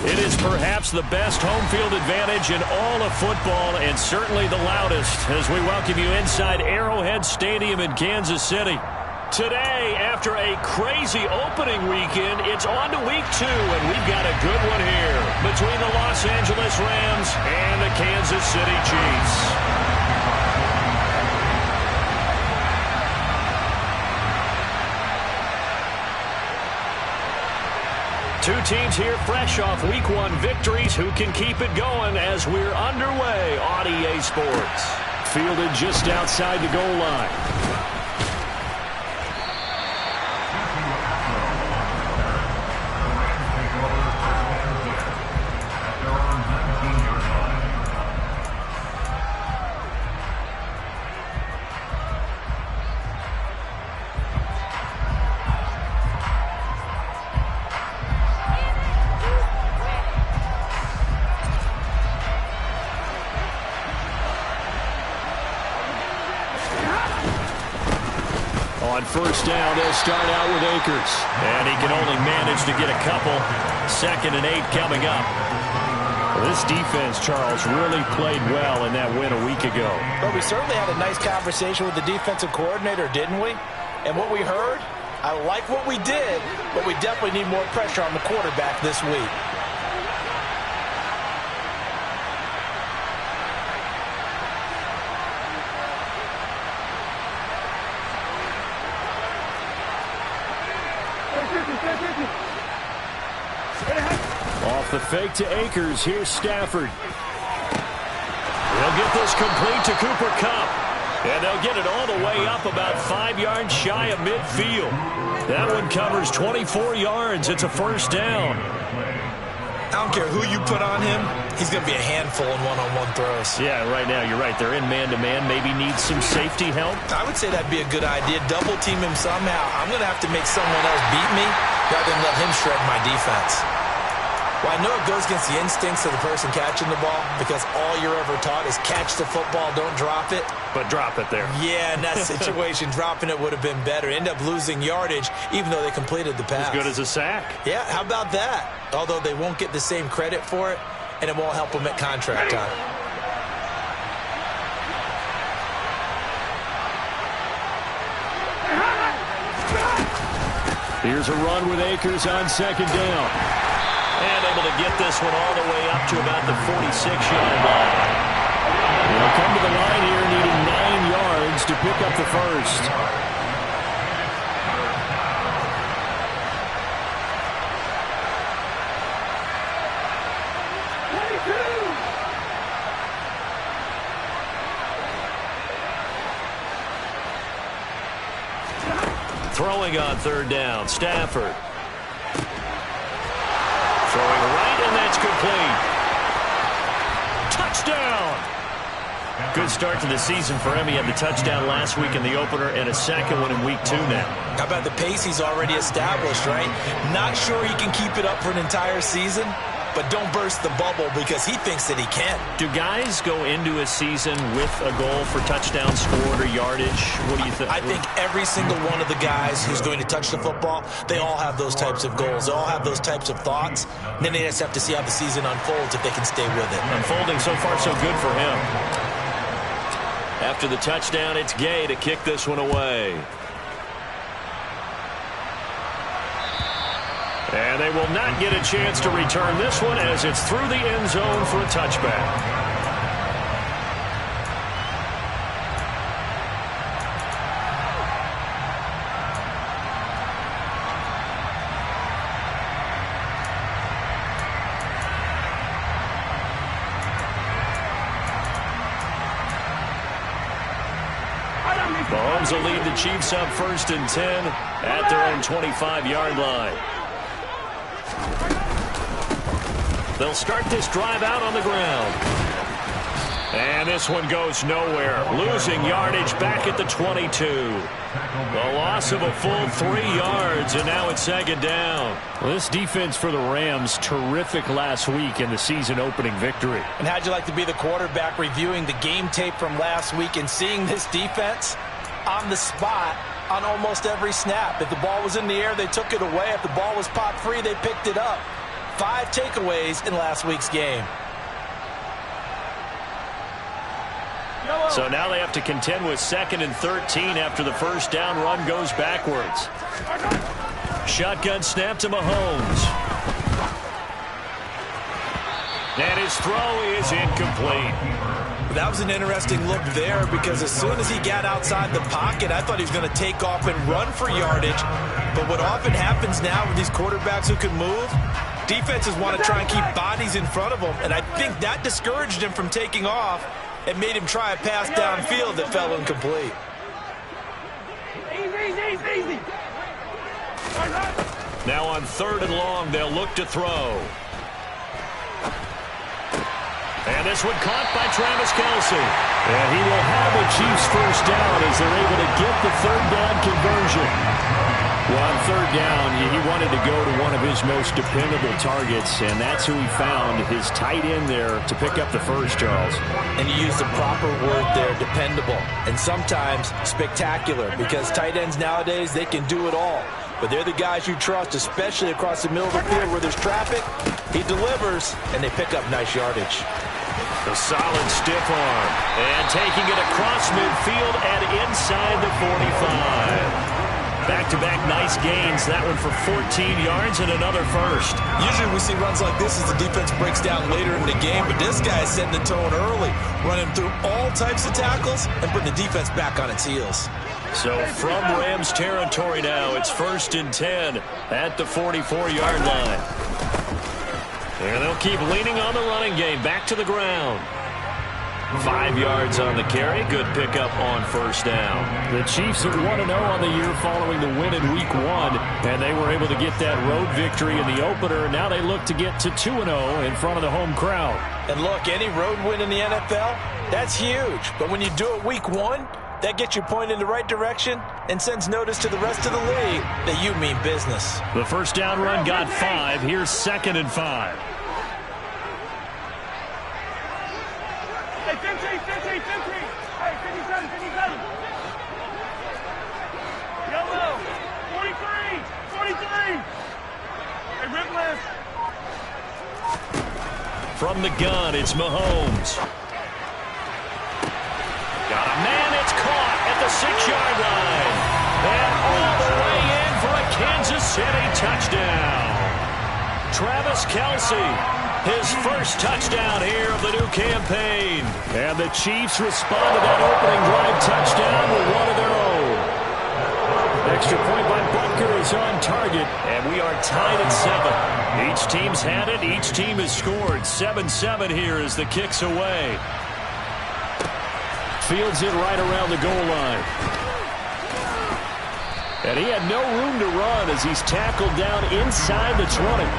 It is perhaps the best home field advantage in all of football, and certainly the loudest, as we welcome you inside Arrowhead Stadium in Kansas City. Today, after a crazy opening weekend, it's on to week 2, and we've got a good one here between the Los Angeles Rams and the Kansas City Chiefs. Two teams here fresh off Week 1 victories who can keep it going as we're underway on EA Sports. Fielded just outside the goal line. On first down, they'll start out with Akers. And he can only manage to get a couple. 2nd and 8 coming up. Well, this defense, Charles, really played well in that win a week ago. But we certainly had a nice conversation with the defensive coordinator, didn't we? And what we heard, I like what we did, but we definitely need more pressure on the quarterback this week. Off the fake to Akers. Here's Stafford. They'll get this complete to Cooper Kupp. And they'll get it all the way up about 5 yards shy of midfield. That one covers 24 yards. It's a first down. I don't care who you put on him. He's going to be a handful in one-on-one throws. Yeah, right now you're right. They're in man-to-man. Maybe need some safety help. I would say that'd be a good idea. Double team him somehow. I'm going to have to make someone else beat me rather than let him shred my defense. Well, I know it goes against the instincts of the person catching the ball because all you're ever taught is catch the football, don't drop it. But drop it there. Yeah, in that situation, dropping it would have been better. End up losing yardage even though they completed the pass. As good as a sack. Yeah, how about that? Although they won't get the same credit for it, and it won't help them at contract time. Here's a run with Akers on 2nd down. And able to get this one all the way up to about the 46-yard line. They'll come to the line here needing 9 yards to pick up the first. Throwing on 3rd down, Stafford. Throwing right, and that's complete. Touchdown! Good start to the season for him. He had the touchdown last week in the opener and a second one in week 2 now. How about the pace he's already established, right? Not sure he can keep it up for an entire season, but don't burst the bubble because he thinks that he can. Do guys go into a season with a goal for touchdown scored or yardage? What do you think? I think every single one of the guys who's going to touch the football, they all have those types of goals. They all have those types of thoughts. And then they just have to see how the season unfolds if they can stay with it. Unfolding so far so good for him. After the touchdown, it's Gay to kick this one away. And they will not get a chance to return this one as it's through the end zone for a touchback. Mahomes will lead the Chiefs up 1st and 10 at their own 25-yard line. They'll start this drive out on the ground. And this one goes nowhere. Losing yardage back at the 22. The loss of a full 3 yards, and now it's 2nd down. Well, this defense for the Rams, terrific last week in the season-opening victory. And how'd you like to be the quarterback reviewing the game tape from last week and seeing this defense on the spot on almost every snap? If the ball was in the air, they took it away. If the ball was popped free, they picked it up. 5 takeaways in last week's game. So now they have to contend with 2nd and 13 after the first down run goes backwards. Shotgun snap to Mahomes. And his throw is incomplete. That was an interesting look there because as soon as he got outside the pocket, I thought he was going to take off and run for yardage. But what often happens now with these quarterbacks who can move, defenses want to try and keep bodies in front of them, and I think that discouraged him from taking off and made him try a pass downfield that fell incomplete. Easy. Now on 3rd and long, they'll look to throw. And this one caught by Travis Kelce. And he will have the Chiefs first down as they're able to get the 3rd down conversion. Well, on 3rd down, he wanted to go to one of his most dependable targets, and that's who he found, his tight end there, to pick up the first, Charles. And you use the proper word there, dependable, and sometimes spectacular, because tight ends nowadays, they can do it all. But they're the guys you trust, especially across the middle of the field where there's traffic. He delivers, and they pick up nice yardage. A solid stiff arm. And taking it across midfield and inside the 45. Back-to-back nice gains. That one for 14 yards and another first. Usually we see runs like this as the defense breaks down later in the game, but this guy is setting the tone early, running through all types of tackles and putting the defense back on its heels. So from Rams territory now, it's 1st and 10 at the 44-yard line. And they'll keep leaning on the running game. Back to the ground. 5 yards on the carry. Good pickup on first down. The Chiefs are 1-0 on the year following the win in Week 1, and they were able to get that road victory in the opener. Now they look to get to 2-0 in front of the home crowd. And look, any road win in the NFL, that's huge. But when you do it Week 1, that gets you pointed in the right direction and sends notice to the rest of the league that you mean business. The first down run got 5. Here's 2nd and 5. Hey, 50. Hey, 57. Yellow. 43. Hey, Ripley. From the gun, it's Mahomes. Got a man, it's caught at the 6-yard line. And all the way in for a Kansas City touchdown. Travis Kelce. His first touchdown here of the new campaign. And the Chiefs respond to that opening drive touchdown with one of their own. Extra point by Butker is on target, and we are tied at 7. Each team's had it. Each team has scored. 7-7 here as the kick's away. Fields it right around the goal line. And he had no room to run as he's tackled down inside the 20.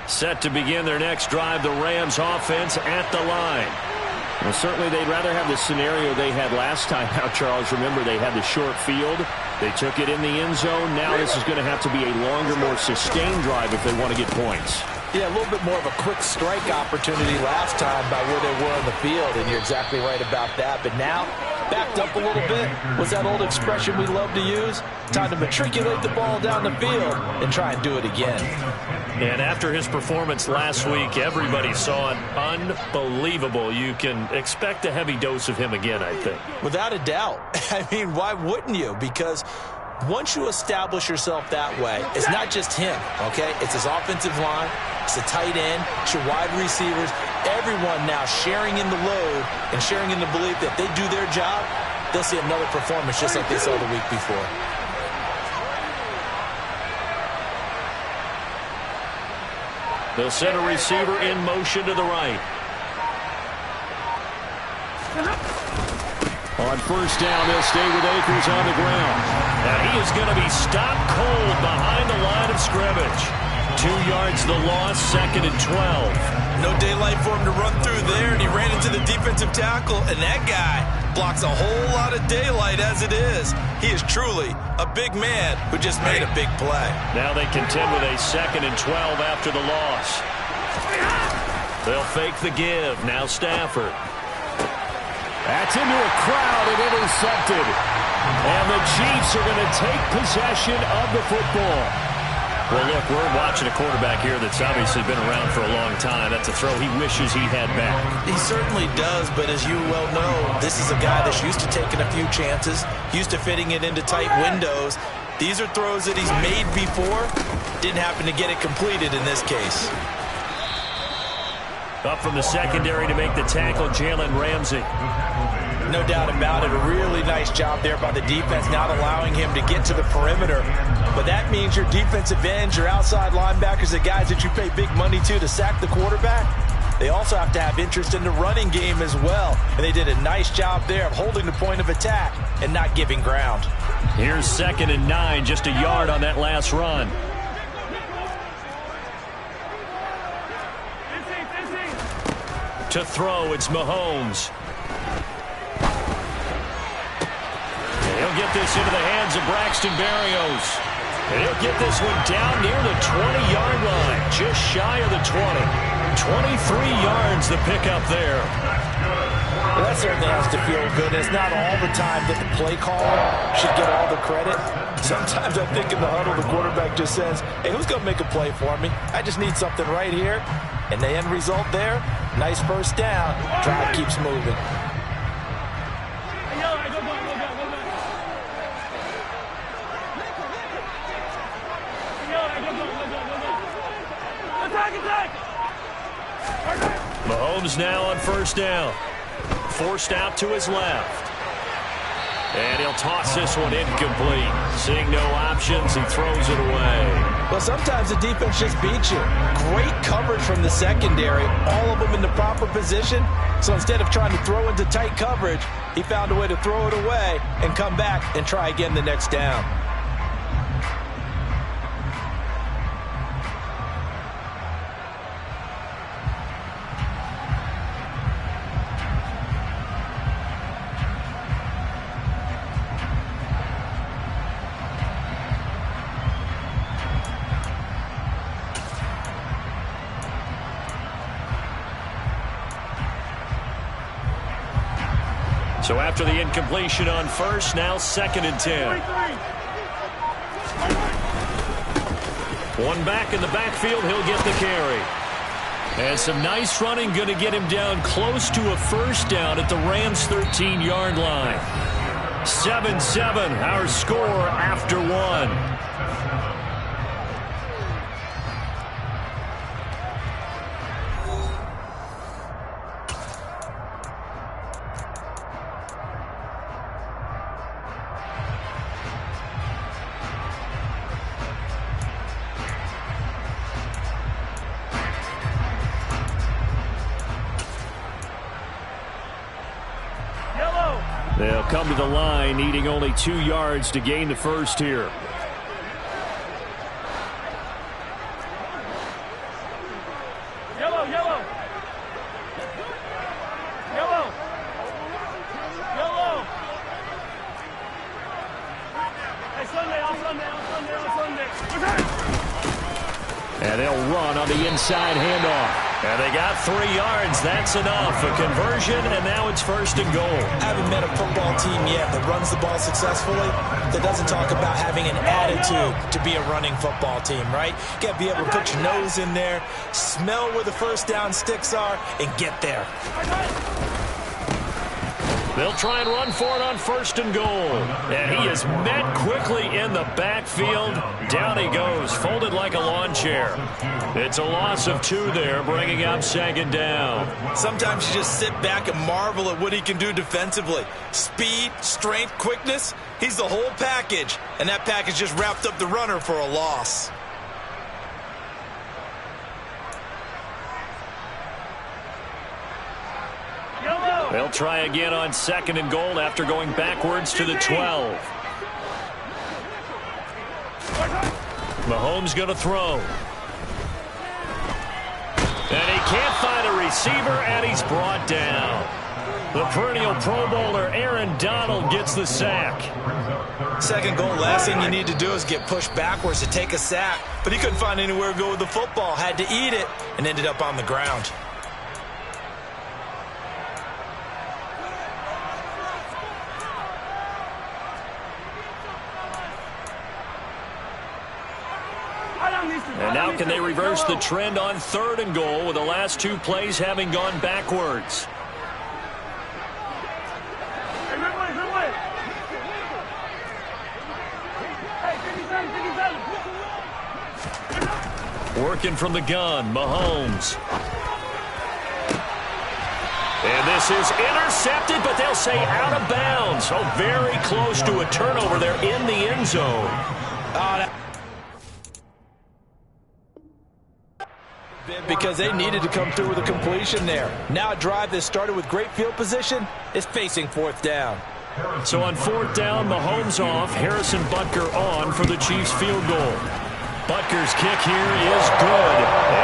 Set to begin their next drive, the Rams offense at the line. Well, certainly they'd rather have the scenario they had last time out, Charles. Remember, they had the short field. They took it in the end zone. Now this is going to have to be a longer, more sustained drive if they want to get points. Yeah, a little bit more of a quick strike opportunity last time by where they were on the field, and you're exactly right about that. But now, backed up a little bit, was that old expression we love to use? Time to matriculate the ball down the field and try and do it again. And after his performance last week, everybody saw it unbelievable. You can expect a heavy dose of him again, I think. Without a doubt. I mean, why wouldn't you? Because once you establish yourself that way, it's not just him, okay? It's his offensive line, it's the tight end, it's your wide receivers, everyone now sharing in the load and sharing in the belief that they do their job, they'll see another performance just like they saw the week before. They'll send a receiver in motion to the right. On first down, they'll stay with Akers on the ground. And he is going to be stopped cold behind the line of scrimmage. 2 yards the loss, 2nd and 12. No daylight for him to run through there, and he ran into the defensive tackle, and that guy blocks a whole lot of daylight highlight as it is. He is truly a big man who just made a big play. Now they contend with a 2nd and 12 after the loss. They'll fake the give. Now Stafford. That's into a crowd and intercepted. And the Chiefs are going to take possession of the football. Well, look, we're watching a quarterback here that's obviously been around for a long time. That's a throw he wishes he had back. He certainly does, but as you well know, this is a guy that's used to taking a few chances, used to fitting it into tight windows. These are throws that he's made before. Didn't happen to get it completed in this case. Up from the secondary to make the tackle, Jalen Ramsey. No doubt about it. A really nice job there by the defense, not allowing him to get to the perimeter. But that means your defensive ends, your outside linebackers, the guys that you pay big money to sack the quarterback, they also have to have interest in the running game as well. And they did a nice job there of holding the point of attack and not giving ground. Here's 2nd and 9, just a yard on that last run. To throw, it's Mahomes. He'll get this into the hands of Braxton Berrios. And he'll get this one down near the 20-yard line, just shy of the 20. 23 yards the pickup there. Well, that certainly has to feel good. It's not all the time that the play caller should get all the credit. Sometimes I think in the huddle, the quarterback just says, hey, who's going to make a play for me? I just need something right here. And the end result there, nice first down. Drive keeps moving. Mahomes now on 1st down. Forced out to his left. And he'll toss this one incomplete. Seeing no options, he throws it away. Well, sometimes the defense just beats you. Great coverage from the secondary, all of them in the proper position. So instead of trying to throw into tight coverage, he found a way to throw it away and come back and try again the next down. So after the incompletion on 1st, now 2nd and 10. One back in the backfield, he'll get the carry. And some nice running going to get him down close to a 1st down at the Rams' 13-yard line. 7-7, our score after 1. They'll come to the line, needing only 2 yards to gain the 1st here. Yellow. Hey, Sunday. And they'll run on the inside handoff. And they got 3 yards. That's enough. A conversion, and now it's 1st and goal. I haven't met a football team yet that runs the ball successfully, that doesn't talk about having an attitude to be a running football team, right? You got to be able to put your nose in there, smell where the 1st down sticks are, and get there. They'll try and run for it on 1st and goal. And he is met quickly in the backfield. Down he goes, folded like a lawn chair. It's a loss of 2 there, bringing up 2nd down. Sometimes you just sit back and marvel at what he can do defensively. Speed, strength, quickness, he's the whole package. And that package just wrapped up the runner for a loss. They'll try again on 2nd and goal after going backwards to the 12. Mahomes going to throw. And he can't find a receiver, and he's brought down. The perennial Pro Bowler Aaron Donald gets the sack. Second goal, last thing you need to do is get pushed backwards to take a sack. But he couldn't find anywhere to go with the football, had to eat it, and ended up on the ground. And now can they reverse the trend on 3rd and goal with the last 2 plays having gone backwards? Working from the gun, Mahomes. And this is intercepted, but they'll say out of bounds. Oh, very close to a turnover there in the end zone. Because they needed to come through with a completion there. Now a drive that started with great field position is facing 4th down. So on 4th down, Mahomes off, Harrison Butker on for the Chiefs field goal. Butker's kick here is good.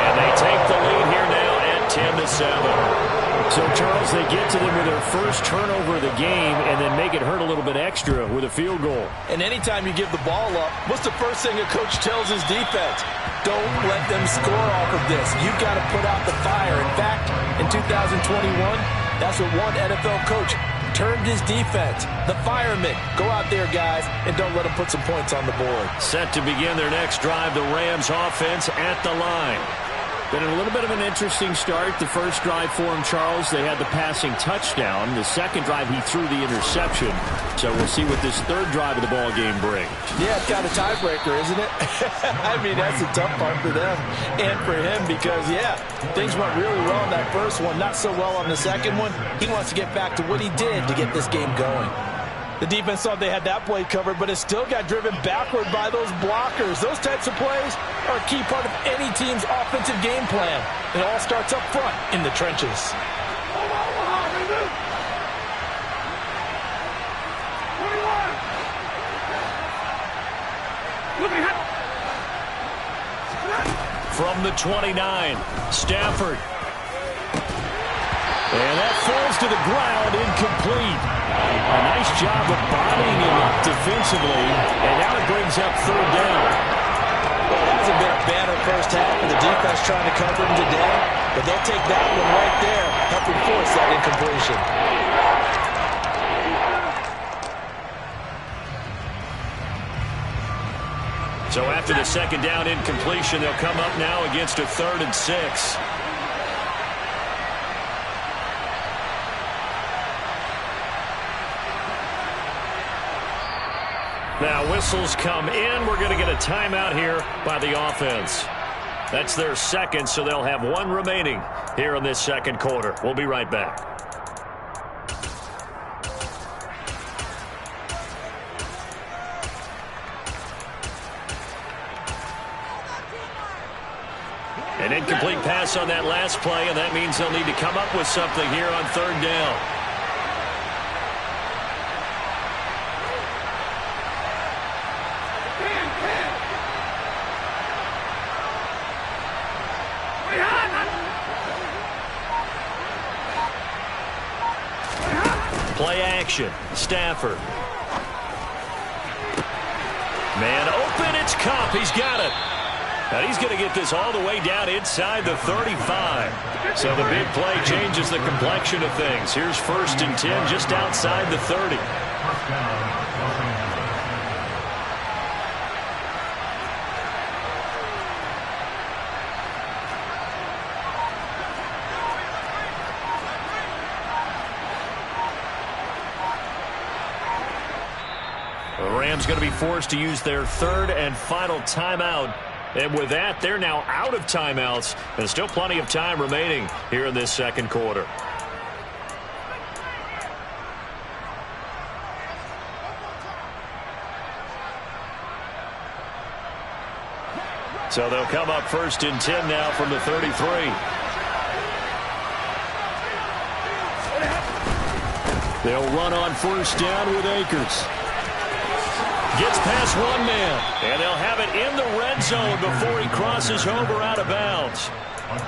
And they take the lead here now at 10-7. So, Charles, they get to them with their first turnover of the game and then make it hurt a little bit extra with a field goal. And anytime you give the ball up, what's the first thing a coach tells his defense? Don't let them score off of this. You've got to put out the fire. In fact, in 2021, that's what one NFL coach termed his defense. The firemen. Go out there, guys, and don't let them put some points on the board. Set to begin their next drive, the Rams offense at the line. Been a little bit of an interesting start. The first drive for him, Charles, they had the passing touchdown. The second drive, he threw the interception. So we'll see what this third drive of the ball game brings. Yeah, it's got a tiebreaker, isn't it? I mean, that's a tough part for them and for him because, yeah, things went really well in that first one, not so well on the second one. He wants to get back to what he did to get this game going. The defense thought they had that play covered, but it still got driven backward by those blockers. Those types of plays are a key part of any team's offensive game plan. It all starts up front in the trenches. From the 29, Stafford. And that falls to the ground, incomplete. A nice job of bodying him up defensively, and now it brings up 3rd down. Well, it hasn't been a banner first half for the defense trying to cover him today, but they'll take that one right there, helping force that incompletion. So after the 2nd down incompletion, they'll come up now against a 3rd and 6. Now whistles come in. We're going to get a timeout here by the offense. That's their second, so they'll have 1 remaining here in this second quarter. We'll be right back. An incomplete pass on that last play, and that means they'll need to come up with something here on 3rd down. Play action. Stafford. Man open. It's Cup. He's got it. And he's going to get this all the way down inside the 35. So the big play changes the complexion of things. Here's 1st and 10 just outside the 30. The Rams going to be forced to use their 3rd and final timeout. And with that, they're now out of timeouts. There's still plenty of time remaining here in this second quarter. So they'll come up 1st and 10 now from the 33. They'll run on 1st down with Akers. Gets past one man, and they'll have it in the red zone before he crosses over out of bounds.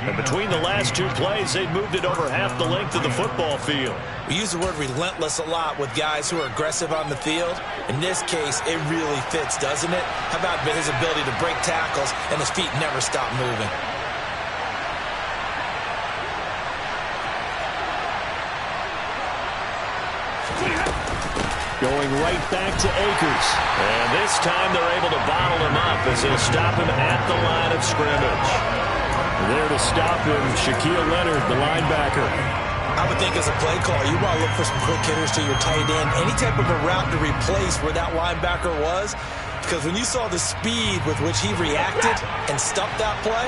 And between the last two plays, they've moved it over half the length of the football field. We use the word relentless a lot with guys who are aggressive on the field. In this case, it really fits, doesn't it? How about his ability to break tackles and his feet never stop moving? Going right back to Akers. And this time they're able to bottle him up as they'll stop him at the line of scrimmage. There to stop him, Shaquille Leonard, the linebacker. I would think as a play caller, you want to look for some quick hitters to your tight end. Any type of a route to replace where that linebacker was. Because when you saw the speed with which he reacted and stuffed that play,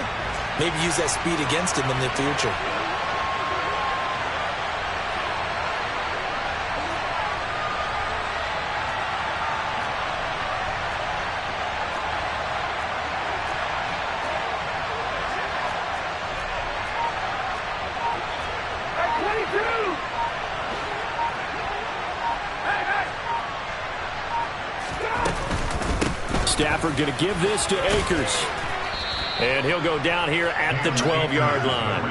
maybe use that speed against him in the future. Stafford going to give this to Akers. And he'll go down here at the 12-yard line.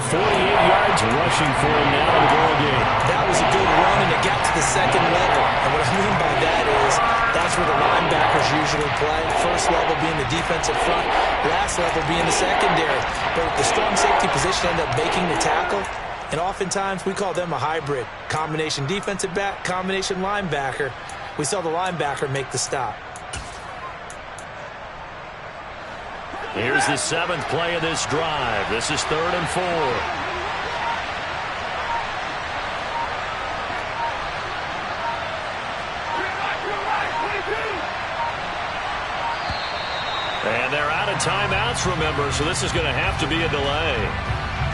48 yards rushing for him now in the ball game. That was a good run, and it got to the second level. And what I mean by that is that's where the linebackers usually play. First level being the defensive front, last level being the secondary. But the strong safety position ended up making the tackle. And oftentimes we call them a hybrid. Combination defensive back, combination linebacker. We saw the linebacker make the stop. Here's the 7th play of this drive. This is 3rd and 4. And they're out of timeouts, remember, so this is going to have to be a delay.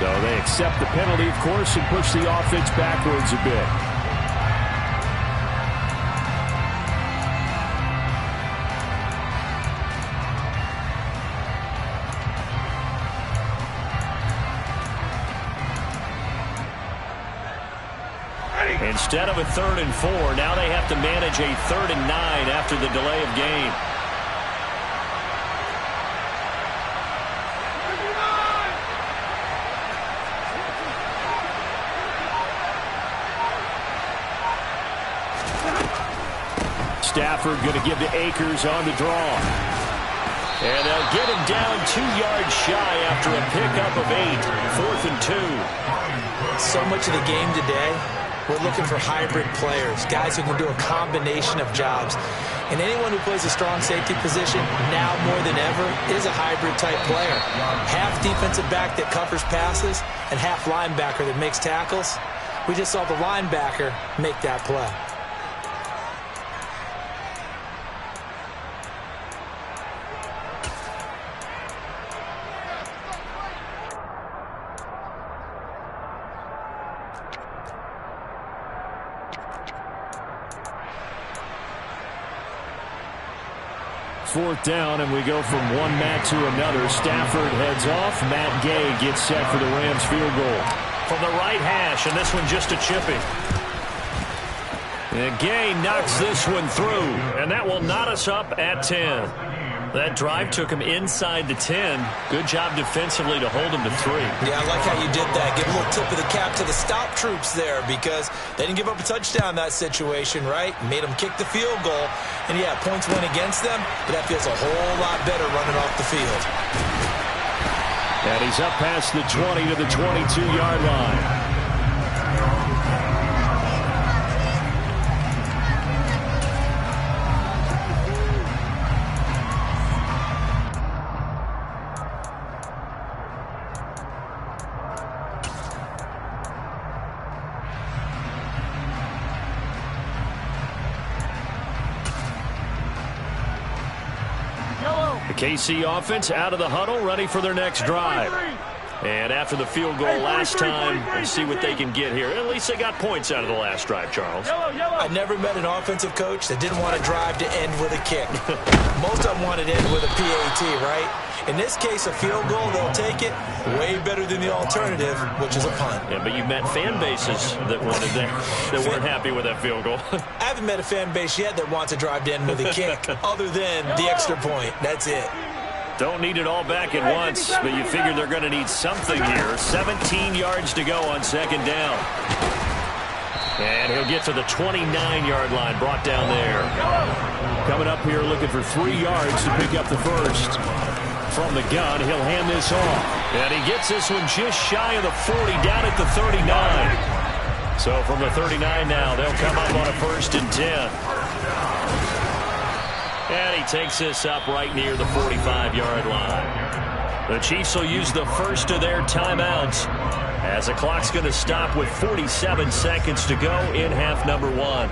So they accept the penalty, of course, and push the offense backwards a bit. Instead of a 3rd and 4, now they have to manage a 3rd and 9 after the delay of game. Stafford going to give to Akers on the draw. And they'll get him down 2 yards shy after a pickup of 8. 4th and 2. So much of the game today, we're looking for hybrid players, guys who can do a combination of jobs. And anyone who plays a strong safety position, now more than ever, is a hybrid-type player. Half defensive back that covers passes and half linebacker that makes tackles. We just saw the linebacker make that play. Fourth down, and we go from one Matt to another. Stafford heads off. Matt Gay gets set for the Rams field goal. From the right hash, and this one just a chipping. And Gay knocks this one through, and that will knot us up at 10. That drive took him inside the 10. Good job defensively to hold him to 3. Yeah, I like how you did that. Give a little tip of the cap to the stop troops there because they didn't give up a touchdown in that situation, right? Made them kick the field goal. And, yeah, points went against them, but that feels a whole lot better running off the field. And he's up past the 20 to the 22-yard line. KC offense out of the huddle, ready for their next drive. And after the field goal last time, we'll see what they can get here. At least they got points out of the last drive, Charles. I never met an offensive coach that didn't want to drive to end with a kick. Most of them wanted to end with a PAT, right? In this case, a field goal, they'll take it. Way better than the alternative, which is a punt. Yeah, but you've met fan bases that wanted that weren't happy with that field goal. I haven't met a fan base yet that wants to drive to end with a kick, other than the extra point. That's it. Don't need it all back at once, but you figure they're going to need something here. 17 yards to go on second down. And he'll get to the 29-yard line, brought down there. Coming up here looking for 3 yards to pick up the first. From the gun, he'll hand this off. And he gets this one just shy of the 40, down at the 39. So from the 39 now, they'll come up on a 1st and 10. And he takes this up right near the 45-yard line. The Chiefs will use the first of their timeouts as the clock's going to stop with 47 seconds to go in half number 1.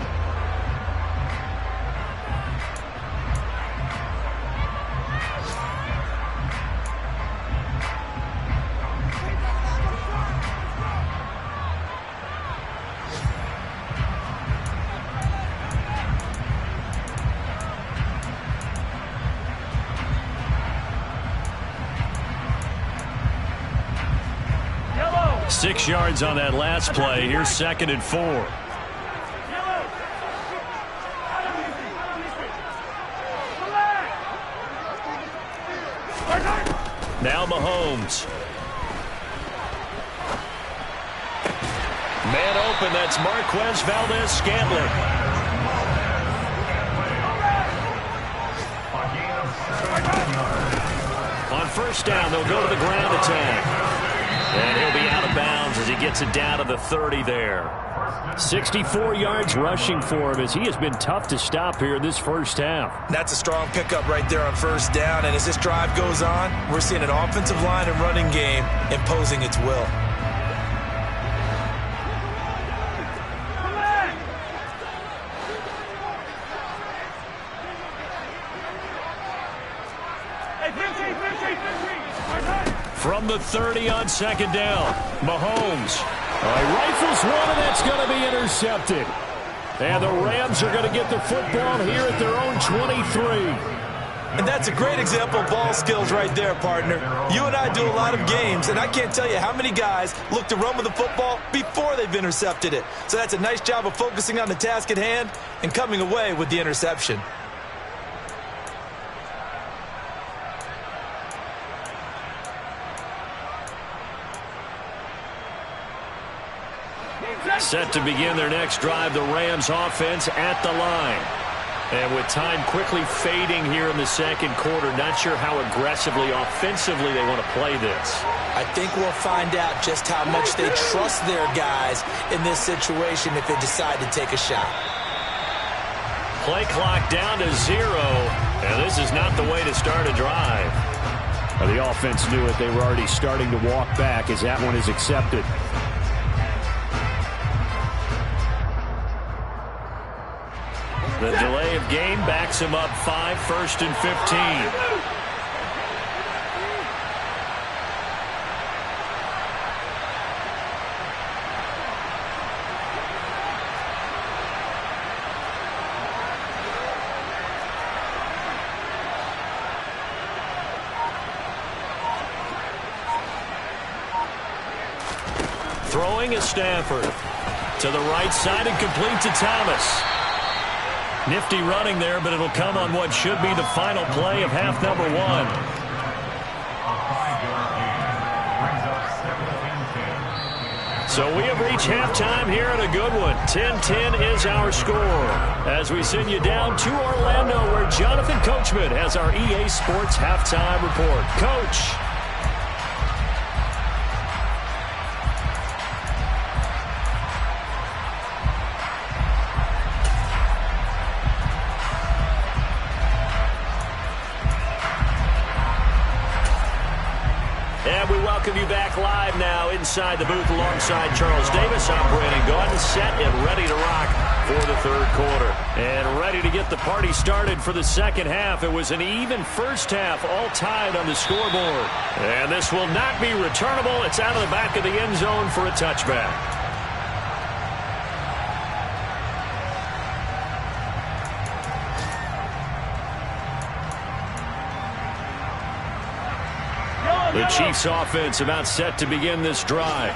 Yellow. 6 yards on that last play. Here's 2nd and 4. Now Mahomes. Man open, that's Marquez Valdez-Scantling. On 1st down, they'll go to the ground attack. And he'll be out of bounds as he gets it down to the 30 there. 64 yards rushing for him as he has been tough to stop here in this first half. That's a strong pickup right there on 1st down. And as this drive goes on, we're seeing an offensive line and running game imposing its will. From the 30 on 2nd down, Mahomes. He rifles one, and that's going to be intercepted. And the Rams are going to get the football here at their own 23. And that's a great example of ball skills right there, partner. You and I do a lot of games, and I can't tell you how many guys look to run with the football before they've intercepted it. So that's a nice job of focusing on the task at hand and coming away with the interception. Set to begin their next drive, the Rams offense at the line. And with time quickly fading here in the 2nd quarter, not sure how aggressively, offensively they want to play this. I think we'll find out just how much they trust their guys in this situation if they decide to take a shot. Play clock down to 0, and this is not the way to start a drive. Well, the offense knew it. They were already starting to walk back as that one is accepted. The delay of game backs him up 5, 1st and 15. Throwing is Stafford. To the right side and complete to Thomas. Nifty running there, but it'll come on what should be the final play of half number 1. So we have reached halftime here in a good one. 10-10 is our score. As we send you down to Orlando, where Jonathan Coachman has our EA Sports halftime report. Coach. And we welcome you back live now inside the booth alongside Charles Davis. I'm Brandon Gaudin, set and ready to rock before the third quarter. And ready to get the party started for the second half. It was an even first half, all tied on the scoreboard. And this will not be returnable. It's out of the back of the end zone for a touchback. The Chiefs offense about set to begin this drive.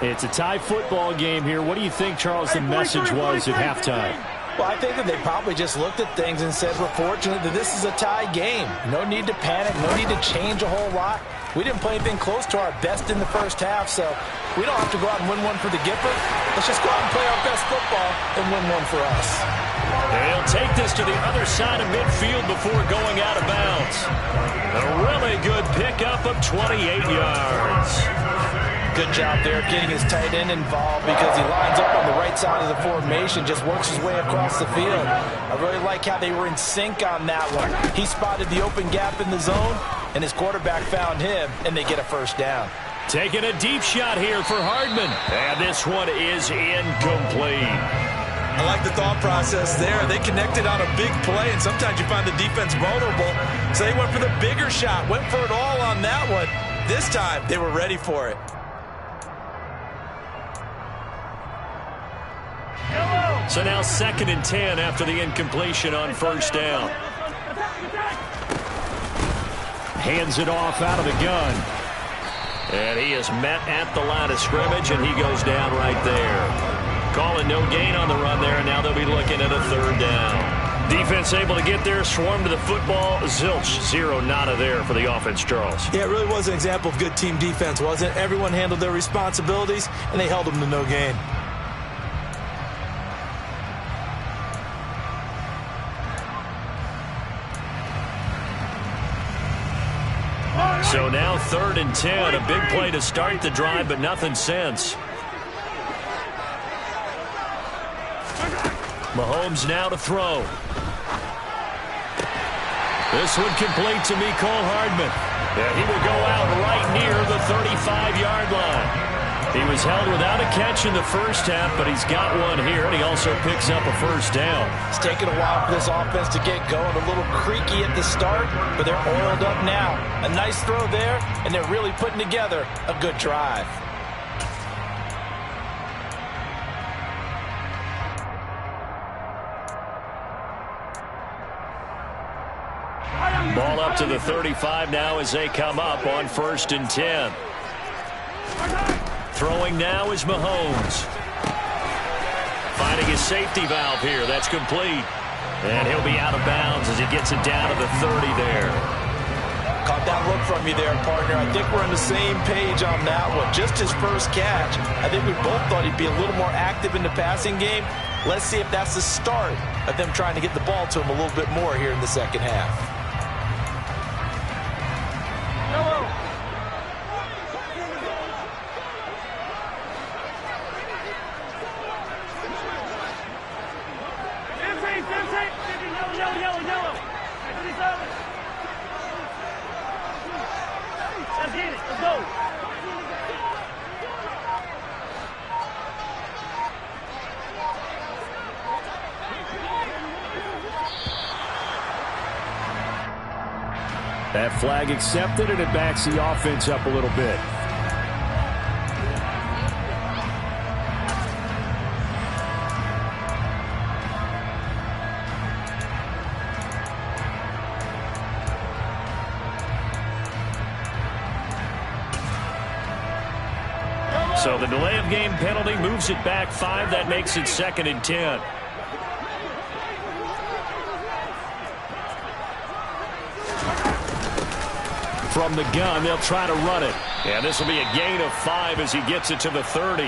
It's a tie football game here. What do you think, Charles, the message was at halftime? Well, I think that they probably just looked at things and said, we're fortunate that this is a tie game. No need to panic. No need to change a whole lot. We didn't play anything close to our best in the first half, so we don't have to go out and win one for the Gipper. Let's just go out and play our best football and win one for us. They'll take this to the other side of midfield before going out of bounds. A really good pickup of 28 yards. Good job there getting his tight end involved because he lines up on the right side of the formation, just works his way across the field. I really like how they were in sync on that one. He spotted the open gap in the zone, and his quarterback found him, and they get a first down. Taking a deep shot here for Hardman. And this one is incomplete. I like the thought process there. They connected on a big play, and sometimes you find the defense vulnerable. So they went for the bigger shot, went for it all on that one. This time, they were ready for it. So now 2nd and 10 after the incompletion on first down. Hands it off out of the gun. And he is met at the line of scrimmage, and he goes down right there. Calling no gain on the run there, and now they'll be looking at a third down. Defense able to get there, swarm to the football. Zilch, zero, nada there for the offense, Charles. Yeah, it really was an example of good team defense, wasn't it? Everyone handled their responsibilities, and they held them to no gain. So now 3rd and 10, a big play to start the drive, but nothing since. Mahomes now to throw. This one complete to Mecole Hardman. And he will go out right near the 35-yard line. He was held without a catch in the first half, but he's got one here, and he also picks up a first down. It's taken a while for this offense to get going. A little creaky at the start, but they're oiled up now. A nice throw there, and they're really putting together a good drive. Ball up to the 35 now as they come up on 1st and 10. Throwing now is Mahomes. Finding his safety valve here. That's complete. And he'll be out of bounds as he gets it down to the 30 there. Caught that look from you there, partner. I think we're on the same page on that one. Just his first catch. I think we both thought he'd be a little more active in the passing game. Let's see if that's the start of them trying to get the ball to him a little bit more here in the second half. That flag accepted, and it backs the offense up a little bit. So the delay of game penalty moves it back 5. That makes it 2nd and 10. From the gun, they'll try to run it. And this will be a gain of 5 as he gets it to the 30.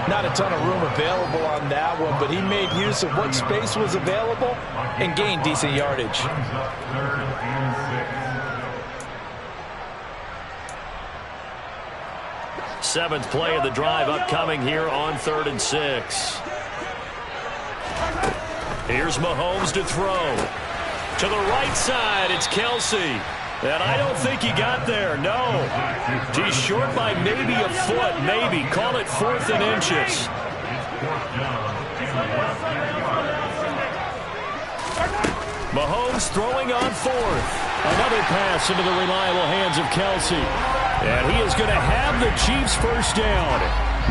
Not a ton of room available on that one, but he made use of what space was available and gained decent yardage. Seventh play of the drive upcoming here on 3rd and 6. Here's Mahomes to throw. To the right side, it's Kelsey. And I don't think he got there, no. He's short by maybe a foot, maybe. Call it 4th and inches. Mahomes throwing on fourth. Another pass into the reliable hands of Kelsey. And he is going to have the Chiefs first down.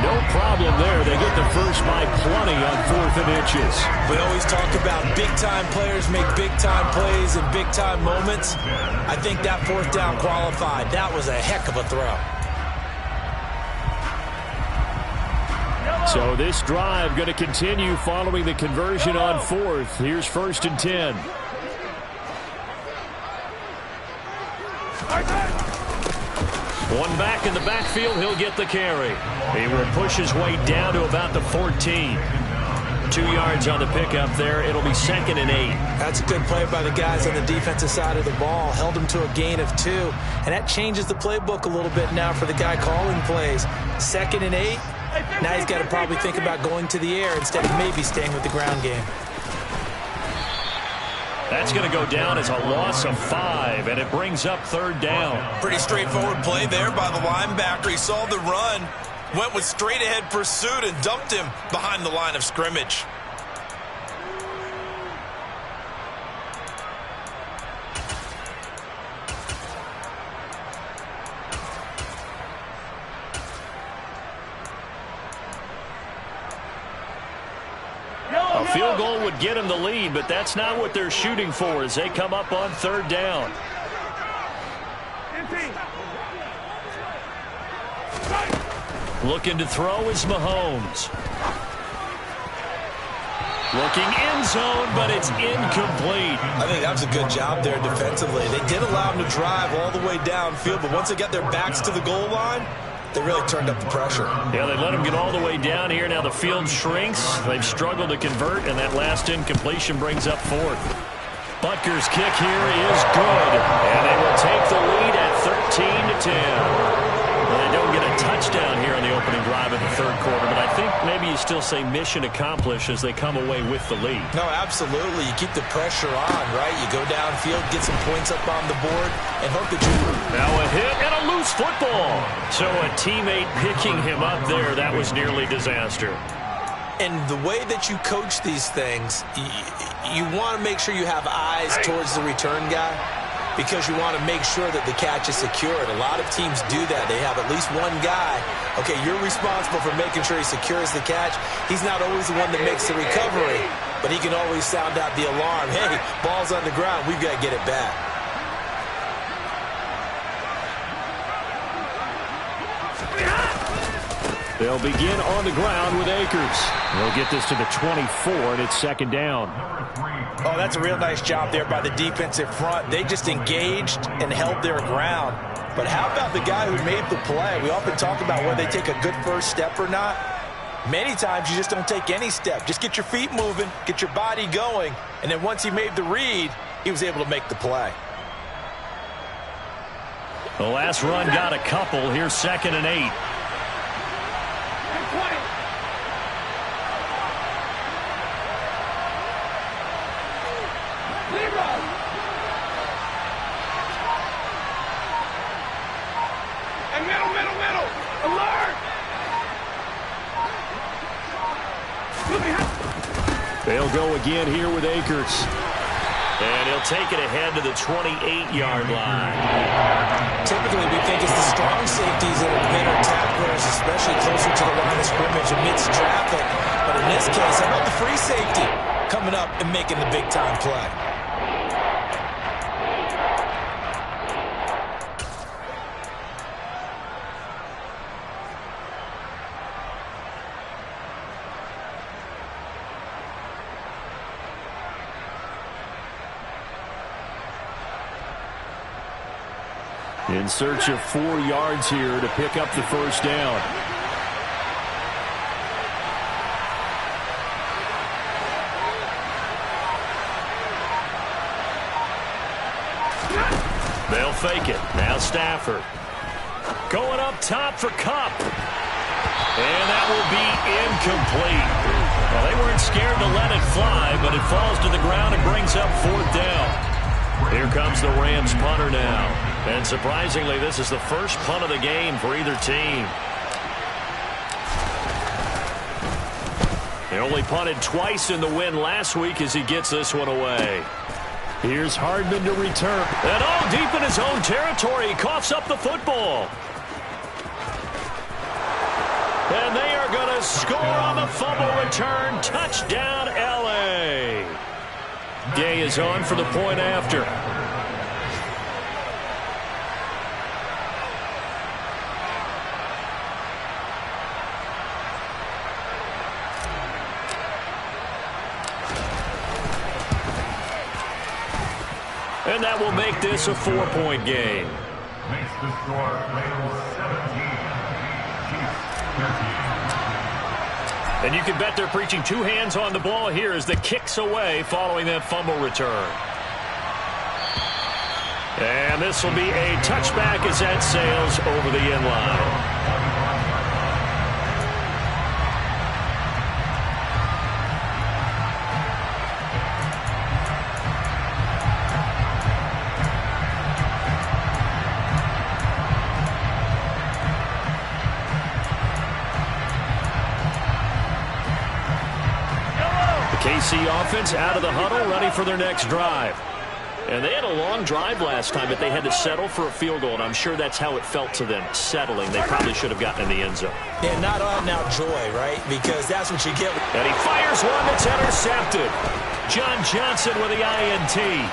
No problem there. They get the first by plenty on 4th and inches. We always talk about big-time players make big-time plays in big-time moments. I think that 4th down qualified. That was a heck of a throw. So this drive going to continue following the conversion on 4th. Here's 1st and 10. One back in the backfield, he'll get the carry. He will push his way down to about the 14. 2 yards on the pickup there. It'll be 2nd and 8. That's a good play by the guys on the defensive side of the ball. Held him to a gain of 2. And that changes the playbook a little bit now for the guy calling plays. 2nd and 8. Now he's got to probably think about going to the air instead of maybe staying with the ground game. That's going to go down as a loss of 5, and it brings up 3rd down. Pretty straightforward play there by the linebacker. He saw the run, went with straight-ahead pursuit, and dumped him behind the line of scrimmage. A field goal would get him the lead, but that's not what they're shooting for as they come up on 3rd down. Looking to throw is Mahomes. Looking end zone, but it's incomplete. I think that was a good job there defensively. They did allow him to drive all the way downfield, but once they got their backs to the goal line, they really turned up the pressure. Yeah, they let him get all the way down here. Now the field shrinks. They've struggled to convert, and that last incompletion brings up 4th. Butker's kick here is good, and they will take the lead at 13-10. They don't get a touchdown here in the opening drive of the 3rd quarter, but I think maybe you still say mission accomplished as they come away with the lead. No, absolutely. You keep the pressure on, right? You go downfield, get some points up on the board, and hope that you... Now a hit and a loose football. So a teammate picking him up there, that was nearly disaster. And the way that you coach these things, you want to make sure you have eyes towards the return guy, because you want to make sure that the catch is secured. A lot of teams do that. They have at least one guy. Okay, you're responsible for making sure he secures the catch. He's not always the one that makes the recovery, but he can always sound out the alarm. Hey, ball's on the ground. We've got to get it back. They'll begin on the ground with Akers. They'll get this to the 24, and it's 2nd down. Oh, that's a real nice job there by the defensive front. They just engaged and held their ground. But how about the guy who made the play? We often talk about whether they take a good first step or not. Many times you just don't take any step. Just get your feet moving, get your body going, and then once he made the read, he was able to make the play. The last run got a couple. Here's 2nd and 8. They'll go again here with Akers. And he'll take it ahead to the 28-yard line. Typically, we think it's the strong safeties that are better tacklers, especially closer to the line of scrimmage amidst traffic. But in this case, how about the free safety coming up and making the big-time play? In search of 4 yards here to pick up the first down. They'll fake it. Now Stafford. Going up top for Kupp. And that will be incomplete. Well, they weren't scared to let it fly, but it falls to the ground and brings up 4th down. Here comes the Rams punter now. And surprisingly, this is the first punt of the game for either team. They only punted twice in the win last week as he gets this one away. Here's Hardman to return. And all deep in his own territory. He coughs up the football. And they are going to score on the fumble return. Touchdown, L.A. Gay is on for the point after. And that will make this a 4-point game. Makes the score Raiders 17, Chiefs 13. And you can bet they're preaching two hands on the ball here as the kick's away following that fumble return. And this will be a touchback as that sails over the end line. KC offense out of the huddle, ready for their next drive. And they had a long drive last time, but they had to settle for a field goal, and I'm sure that's how it felt to them, settling. They probably should have gotten in the end zone. And not out now joy, right? Because that's what you get. And he fires one that's intercepted. John Johnson with the INT.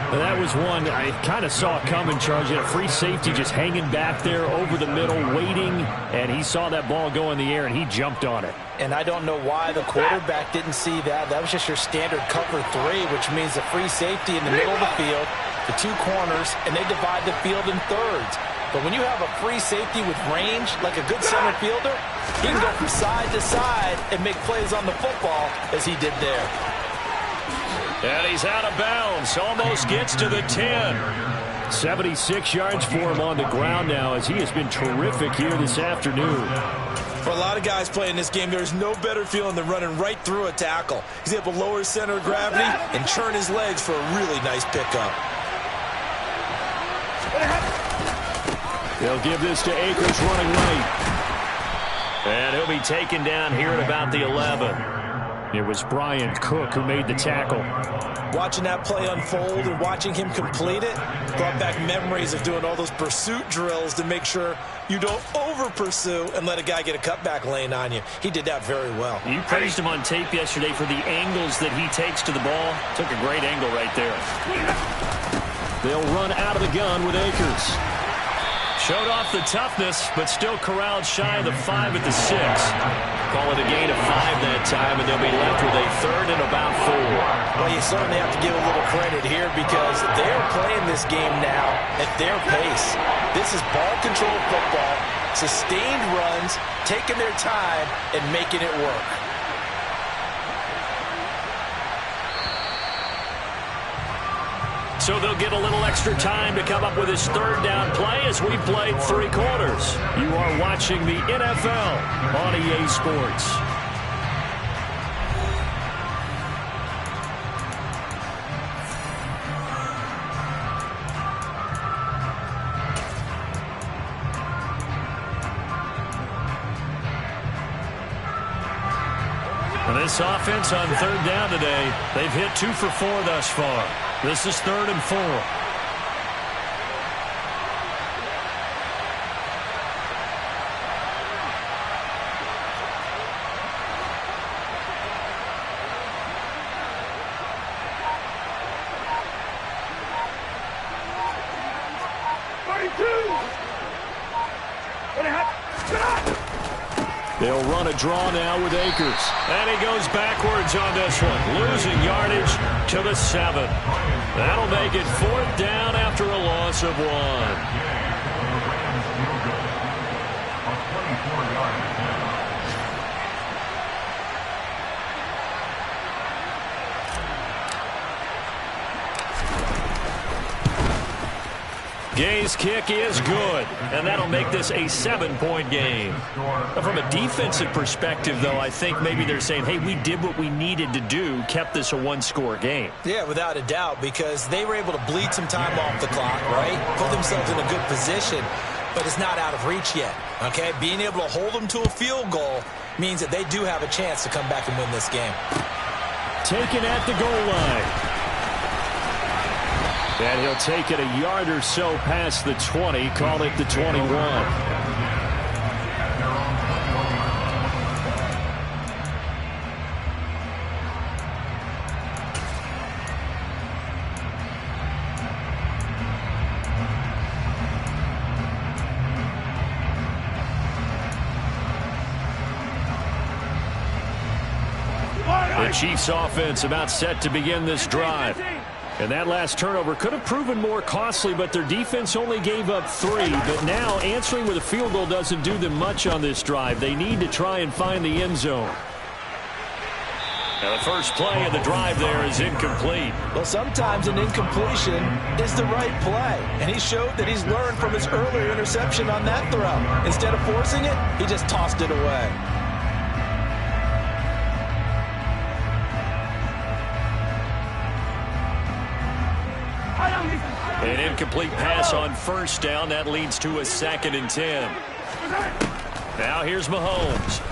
That was one I kind of saw coming, Charles. You had a free safety just hanging back there over the middle, waiting, and he saw that ball go in the air, and he jumped on it. And I don't know why the quarterback didn't see that. That was just your standard cover 3, which means a free safety in the middle of the field, the two corners, and they divide the field in thirds. But when you have a free safety with range, like a good center fielder, he can go from side to side and make plays on the football as he did there. And he's out of bounds. Almost gets to the 10. 76 yards for him on the ground now as he has been terrific here this afternoon. For a lot of guys playing this game, there's no better feeling than running right through a tackle. He's able to lower his center of gravity and churn his legs for a really nice pickup. They'll give this to Akers running right. And he'll be taken down here at about the 11. It was Brian Cook who made the tackle. Watching that play unfold and watching him complete it brought back memories of doing all those pursuit drills to make sure you don't over-pursue and let a guy get a cutback lane on you. He did that very well. You praised him on tape yesterday for the angles that he takes to the ball. Took a great angle right there. They'll run out of the gun with Akers. Showed off the toughness, but still corralled shy of the 5 at the 6. Call it a gain of 5 that time, and they'll be left with a 3rd and about 4. Well, you certainly have to give a little credit here because they're playing this game now at their pace. This is ball control football, sustained runs, taking their time, and making it work. So they'll get a little extra time to come up with his 3rd down play as we played 3 quarters. You are watching the NFL on EA Sports. And this offense on 3rd down today, they've hit 2 for 4 thus far. This is 3rd and 4. They'll run a draw now with Akers. And he goes backwards on this one, losing yardage to the 7. That'll make it 4th down after a loss of 1. Gay's kick is good, and that'll make this a 7-point game. From a defensive perspective, though, I think maybe they're saying, hey, we did what we needed to do, kept this a 1-score game. Yeah, without a doubt, because they were able to bleed some time off the clock, right? Put themselves in a good position. but it's not out of reach yet. Okay, being able to hold them to a field goal means that they do have a chance to come back and win this game. Taken at the goal line. And he'll take it a yard or so past the 20, call it the 21. The Chiefs offense about set to begin this drive. And that last turnover could have proven more costly, but their defense only gave up 3. But now answering with a field goal doesn't do them much on this drive. They need to try and find the end zone. Now the first play of the drive there is incomplete. Well, sometimes an incompletion is the right play. And he showed that he's learned from his earlier interception on that throw. Instead of forcing it, he just tossed it away. An incomplete pass on first down. That leads to a 2nd and 10. Now here's Mahomes.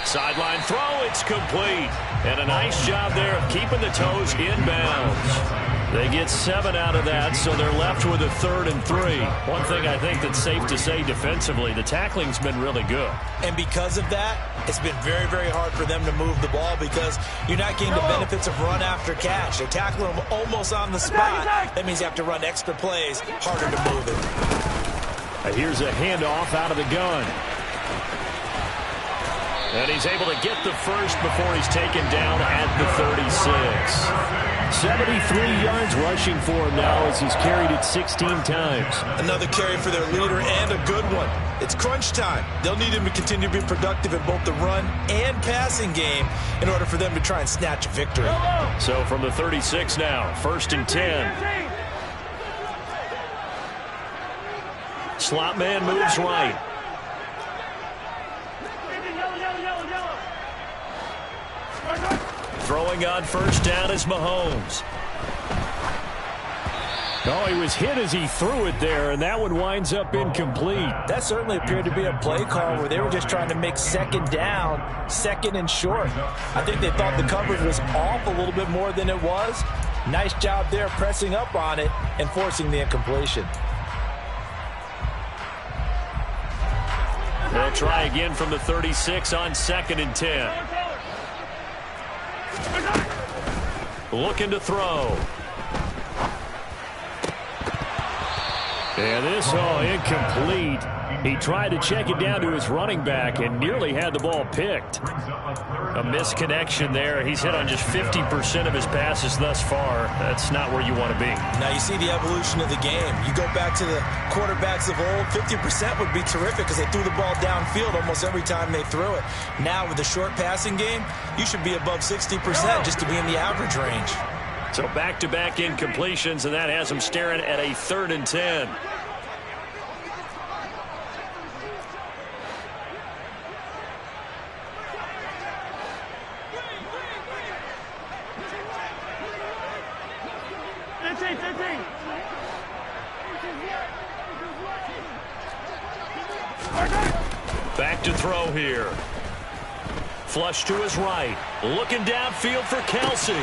Sideline throw. It's complete. And a nice job there of keeping the toes inbounds. They get 7 out of that, so they're left with a 3rd and 3. One thing I think that's safe to say defensively, the tackling's been really good. And because of that, it's been very, very hard for them to move the ball because you're not getting the benefits of run after catch. They're tackling them almost on the spot. That means you have to run extra plays, harder to move it. Here's a handoff out of the gun. And he's able to get the first before he's taken down at the 36. 73 yards rushing for him now as he's carried it 16 times. Another carry for their leader and a good one. It's crunch time. They'll need him to continue to be productive in both the run and passing game in order for them to try and snatch a victory. So from the 36 now, 1st and 10. Slot man moves right. Throwing on first down is Mahomes. Oh, he was hit as he threw it there, and that one winds up incomplete. That certainly appeared to be a play call where they were just trying to make 2nd down, 2nd and short. I think they thought the coverage was off a little bit more than it was. Nice job there pressing up on it and forcing the incompletion. They'll try again from the 36 on 2nd and 10. Looking to throw. And this, incomplete. He tried to check it down to his running back and nearly had the ball picked. A misconnection there. He's hit on just 50% of his passes thus far. That's not where you want to be. Now you see the evolution of the game. You go back to the quarterbacks of old, 50% would be terrific because they threw the ball downfield almost every time they threw it. Now with the short passing game, you should be above 60% just to be in the average range. So back-to-back incompletions, and that has him staring at a 3rd and 10. Back to throw here. Flush to his right. Looking downfield for Kelsey.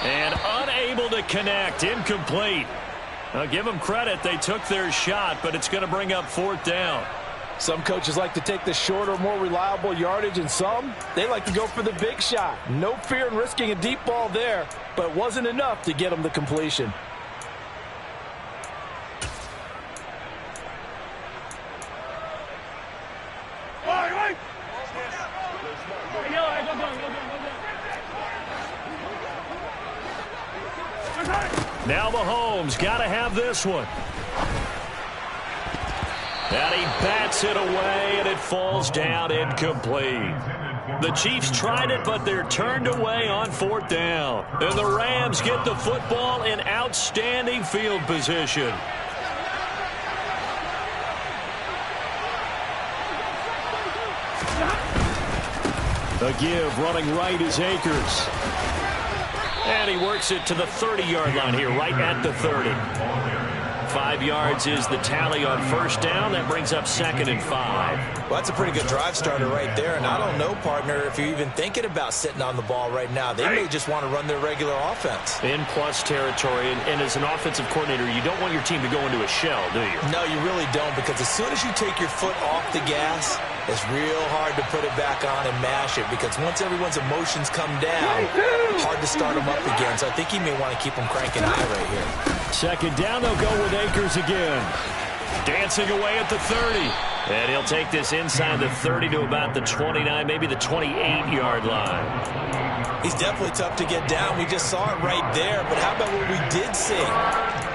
And unable to connect. Incomplete. Now give them credit. They took their shot, but it's going to bring up 4th down. Some coaches like to take the shorter, more reliable yardage, and some, they like to go for the big shot. No fear in risking a deep ball there, but it wasn't enough to get them the completion. Now Mahomes got to have this one. And he bats it away, and it falls down incomplete. The Chiefs tried it, but they're turned away on 4th down. And the Rams get the football in outstanding field position. A give running right is Akers. And he works it to the 30-yard line here, right at the 30. 5 yards is the tally on first down. That brings up 2nd and 5. Well, that's a pretty good drive starter right there. And I don't know, partner, if you're even thinking about sitting on the ball right now. They may just want to run their regular offense. In plus territory. And as an offensive coordinator, you don't want your team to go into a shell, do you? No, you really don't, because as soon as you take your foot off the gas, it's real hard to put it back on and mash it, because once everyone's emotions come down, hard to start them up again. So I think he may want to keep them cranking high right here. 2nd down, they'll go with Akers again. Dancing away at the 30. And he'll take this inside the 30 to about the 29, maybe the 28-yard line. He's definitely tough to get down. We just saw it right there. But how about what we did see?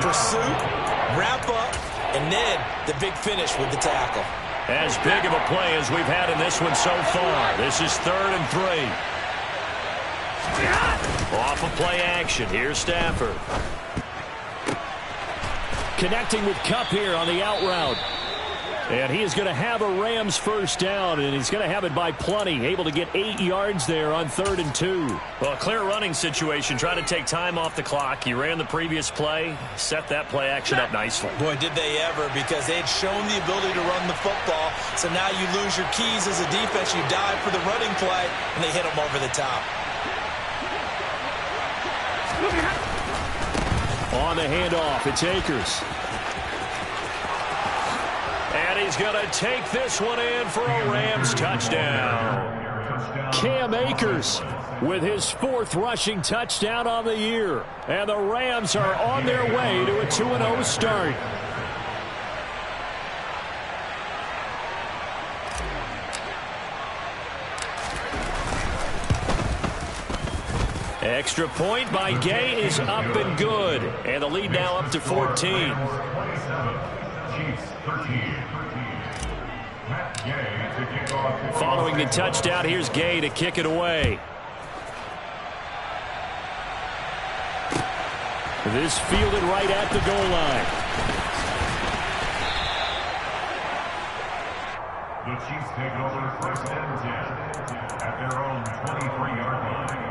Pursuit, wrap up, and then the big finish with the tackle. As big of a play as we've had in this one so far. This is 3rd and 3. Off of play action. Here's Stafford. Connecting with Kupp here on the out route. And he is going to have a Rams first down, and he's going to have it by plenty. Able to get 8 yards there on 3rd and 2. Well, a clear running situation. Try to take time off the clock. He ran the previous play, set that play action up nicely. Boy, did they ever, because they had shown the ability to run the football. So now you lose your keys as a defense. You dive for the running play, and they hit them over the top. On the handoff, it's Akers. And he's going to take this one in for a Rams touchdown. Cam Akers with his 4th rushing touchdown on the year. And the Rams are on their way to a 2-0 start. Extra point by Gay is up and good. And the lead now up to 14. Following the touchdown, here's Gay to kick it away. This fielded right at the goal line. The Chiefs take over 1st and 10 at their own 23-yard line.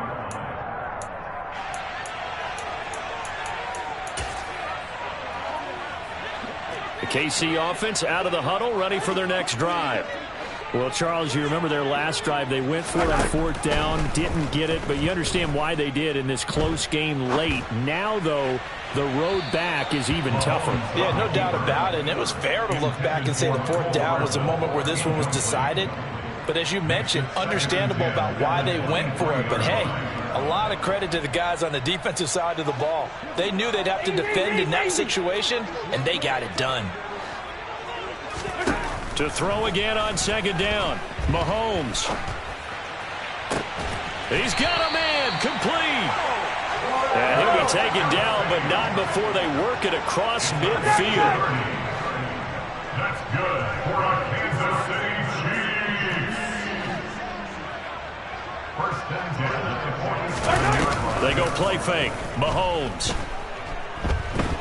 The KC offense out of the huddle, ready for their next drive. Well, Charles, you remember their last drive. They went for it on 4th down, didn't get it, but you understand why they did in this close game late. Now, though, the road back is even tougher. Yeah, no doubt about it. And it was fair to look back and say the 4th down was a moment where this one was decided. But as you mentioned, understandable about why they went for it. But, hey, a lot of credit to the guys on the defensive side of the ball. They knew they'd have to defend in that situation, and they got it done. To throw again on 2nd down, Mahomes. He's got a man, complete. And he'll be taken down, but not before they work it across midfield. That's good for our Kansas City Chiefs. 1st and 10 at the 40. They go play fake. Mahomes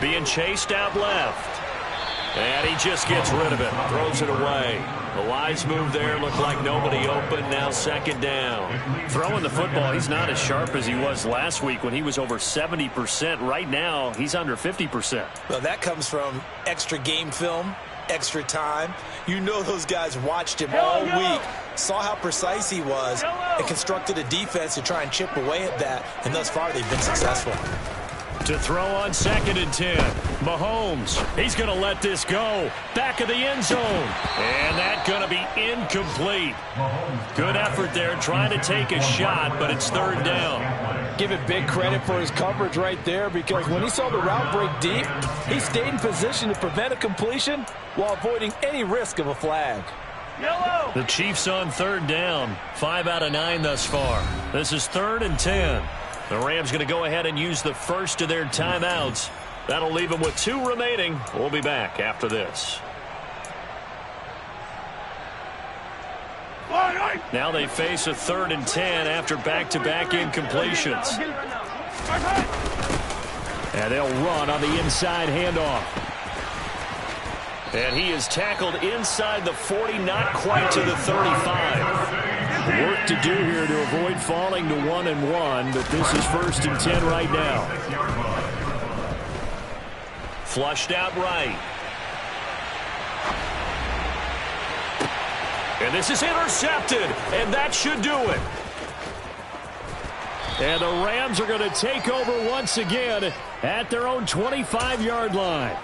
being chased out left. And he just gets rid of it. Throws it away. The wise move there. Looked like nobody open. Now 2nd down. Throwing the football, he's not as sharp as he was last week when he was over 70%. Right now, he's under 50%. Well, that comes from extra game film, extra time. You know those guys watched him all week, saw how precise he was, and constructed a defense to try and chip away at that. And thus far, they've been successful. To throw on 2nd and 10. Mahomes, he's going to let this go. Back of the end zone. And that's going to be incomplete. Good effort there trying to take a shot, but it's 3rd down. Give it big credit for his coverage right there, because when he saw the route break deep, he stayed in position to prevent a completion while avoiding any risk of a flag. The Chiefs on 3rd down. 5 out of 9 thus far. This is 3rd and 10. The Rams going to go ahead and use the first of their timeouts. That'll leave them with 2 remaining. We'll be back after this. Now they face a 3rd and 10 after back-to-back incompletions. And they'll run on the inside handoff. And he is tackled inside the 40, not quite to the 35. Work to do here to avoid falling to 1-1, but this is 1st and 10 right now. flushed out right. And this is intercepted, and that should do it. And the Rams are going to take over once again at their own 25-yard line.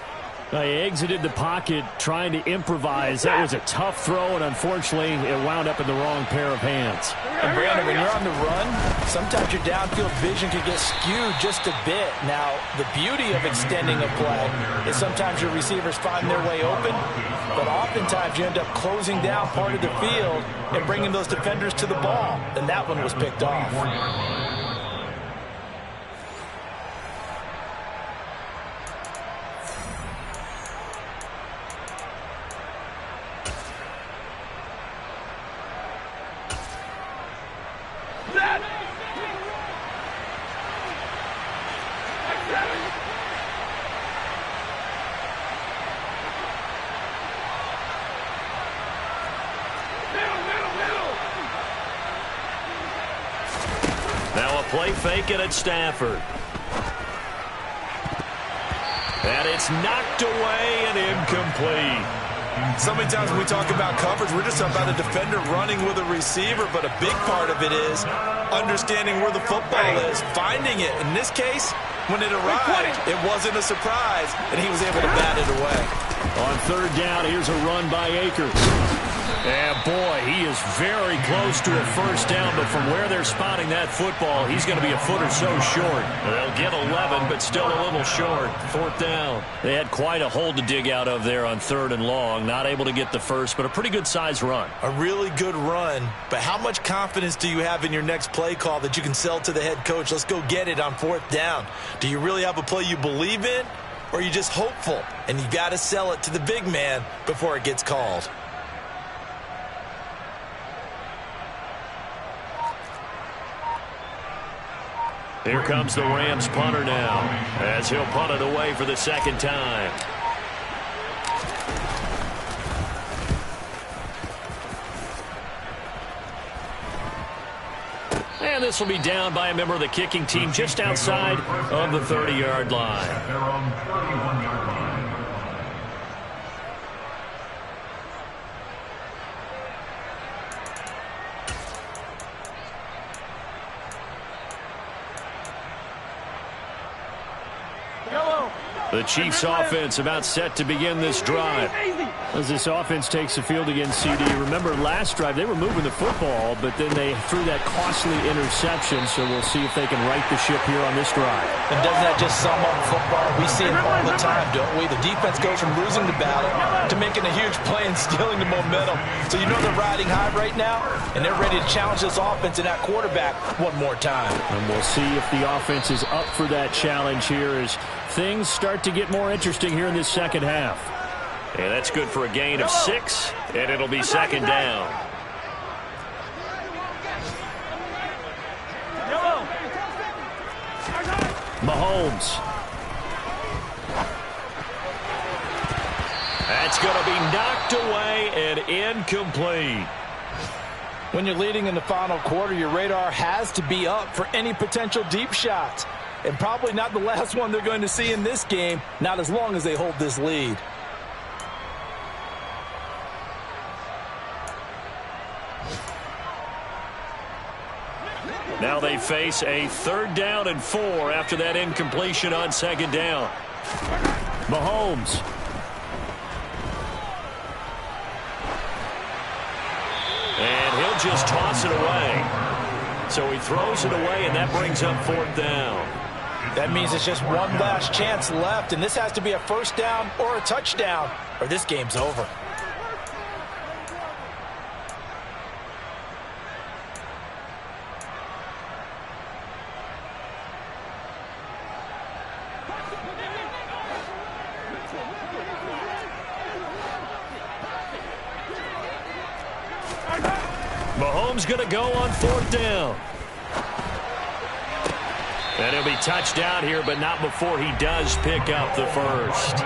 They exited the pocket trying to improvise. That was a tough throw, and unfortunately, it wound up in the wrong pair of hands. And Brandon, when you're on the run, sometimes your downfield vision can get skewed just a bit. Now, the beauty of extending a play is sometimes your receivers find their way open, but oftentimes you end up closing down part of the field and bringing those defenders to the ball. And that one was picked off. Now a play fake it at Stafford. And it's knocked away and incomplete. So many times when we talk about coverage, we're just about a defender running with a receiver, but a big part of it is understanding where the football is, finding it. In this case, when it arrived, it wasn't a surprise, and he was able to bat it away. On third down, here's a run by Akers. And boy, he is very close to a first down, but from where they're spotting that football, he's going to be a foot or so short. They'll get 11, but still a little short. Fourth down. They had quite a hole to dig out of there on third and long. Not able to get the first, but a pretty good-sized run. A really good run, but how much confidence do you have in your next play call that you can sell to the head coach? Let's go get it on fourth down. Do you really have a play you believe in, or are you just hopeful? And you got to sell it to the big man before it gets called. Here comes the Rams punter now, as he'll punt it away for the second time. And this will be down by a member of the kicking team just outside of the 30-yard line. Their own 31-yard line. The Chiefs offense about set to begin this drive. As this offense takes the field against CD, remember last drive they were moving the football, but then they threw that costly interception, so we'll see if they can right the ship here on this drive. And doesn't that just sum up football? We see it all the time, don't we? The defense goes from losing the battle to making a huge play and stealing the momentum. So you know they're riding high right now, and they're ready to challenge this offense and that quarterback one more time. And we'll see if the offense is up for that challenge here as things start to get more interesting here in this second half. And that's good for a gain of 6, and it'll be second down. Mahomes. That's going to be knocked away and incomplete. When you're leading in the final quarter, your radar has to be up for any potential deep shots. And probably not the last one they're going to see in this game, not as long as they hold this lead. Now they face a 3rd down and 4 after that incompletion on second down. Mahomes. And he'll just toss it away. So he throws it away, and that brings up 4th down. That means it's just one last chance left, and this has to be a first down or a touchdown, or this game's over. Mahomes going to go on 4th down. And he'll be touched down here, but not before he does pick up the first.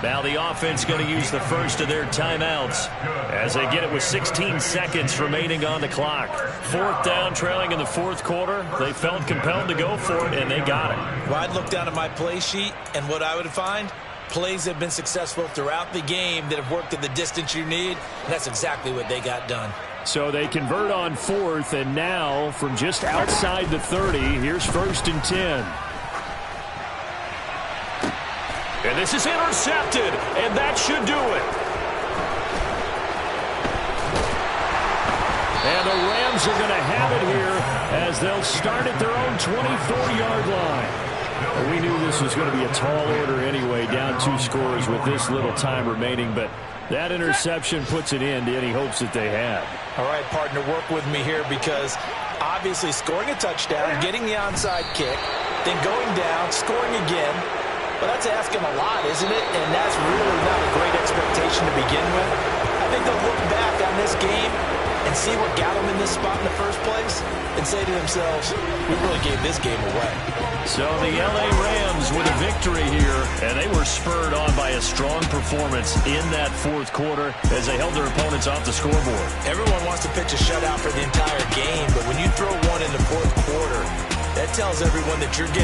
Now the offense going to use the first of their timeouts as they get it with 16 seconds remaining on the clock. 4th down, trailing in the 4th quarter. They felt compelled to go for it, and they got it. Well, I'd look down at my play sheet, and what I would find, plays have been successful throughout the game that have worked at the distance you need, and that's exactly what they got done. So they convert on 4th, and now from just outside the 30, here's 1st and 10. And this is intercepted, and that should do it. And the Rams are going to have it here as they'll start at their own 24-yard line. And we knew this was going to be a tall order anyway, down 2 scores with this little time remaining, but that interception puts an end to any hopes that they had. All right, partner, work with me here because obviously scoring a touchdown, getting the onside kick, then going down, scoring again. Well, that's asking a lot, isn't it? And that's really not a great expectation to begin with. I think they'll look back on this game and see what got them in this spot in the first place and say to themselves, we really gave this game away. So the L.A. Rams with a victory here, and they were spurred on by a strong performance in that 4th quarter as they held their opponents off the scoreboard. Everyone wants to pitch a shutout for the entire game, but when you throw one in the 4th quarter, that tells everyone that you're getting